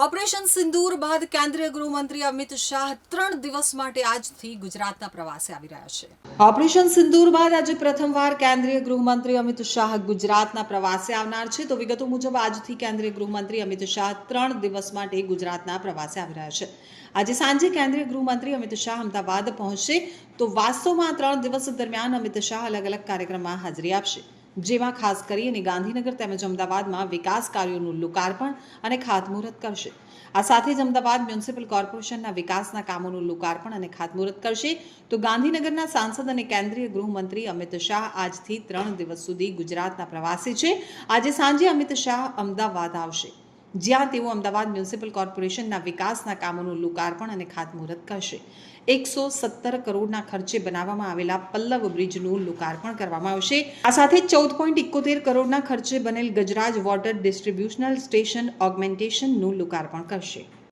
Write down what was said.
Operation સિંદૂર બાદ કેન્દ્રીય ગૃહમંત્રી અમિત શાહ 3 દિવસ માટે આજથી ગુજરાતના પ્રવાસે આવી રહ્યા છે। ઓપરેશન સિંદૂર બાદ આજે પ્રથમવાર કેન્દ્રીય ગૃહમંત્રી અમિત શાહ ગુજરાતના પ્રવાસે આવનાર છે। તો વિગતો મુજબ આજથી કેન્દ્રીય ગૃહમંત્રી અમિત શાહ 3 દિવસ માટે ગુજરાતના પ્રવાસે આવી રહ્યા છે। આજે સાંજે કેન્દ્રીય ગૃહમંત્રી અમિત શાહ અમદાવાદ પહોંચશે। તો વાસ્તવમાં 3 દિવસ દરમિયાન અમિત શાહ અલગ અલગ કાર્યક્રમમાં હાજરી આપશે, જેમાં ખાસ કરીને ગાંધીનગર તેમજ અમદાવાદમાં વિકાસ કાર્યોનું લોકાર્પણ અને ખાતમુહૂર્ત કરશે। આ સાથે જ અમદાવાદ મ્યુનિસિપલ કોર્પોરેશનના વિકાસના કામોનું લોકાર્પણ અને ખાતમુહૂર્ત કરશે। તો ગાંધીનગરના સાંસદ અને કેન્દ્રીય ગૃહમંત્રી અમિત શાહ આજથી 3 દિવસ સુધી ગુજરાતના પ્રવાસે છે। આજે સાંજે અમિત શાહ અમદાવાદ આવશે, જ્યાં તેઓ અમદાવાદ મ્યુનિસિપલ કોર્પોરેશનના વિકાસના કામોનું લોકાર્પણ અને ખાતમુહૂર્ત કરશે। 117 કરોડના ખર્ચે બનાવવામાં આવેલા પલ્લવ બ્રિજનું લોકાર્પણ કરવામાં આવશે। આ સાથે 14.71 કરોડના ખર્ચે બનેલ ગજરાજ વોટર ડિસ્ટ્રીબ્યુશનલ સ્ટેશન ઓગમેન્ટેશનનું લોકાર્પણ કરશે।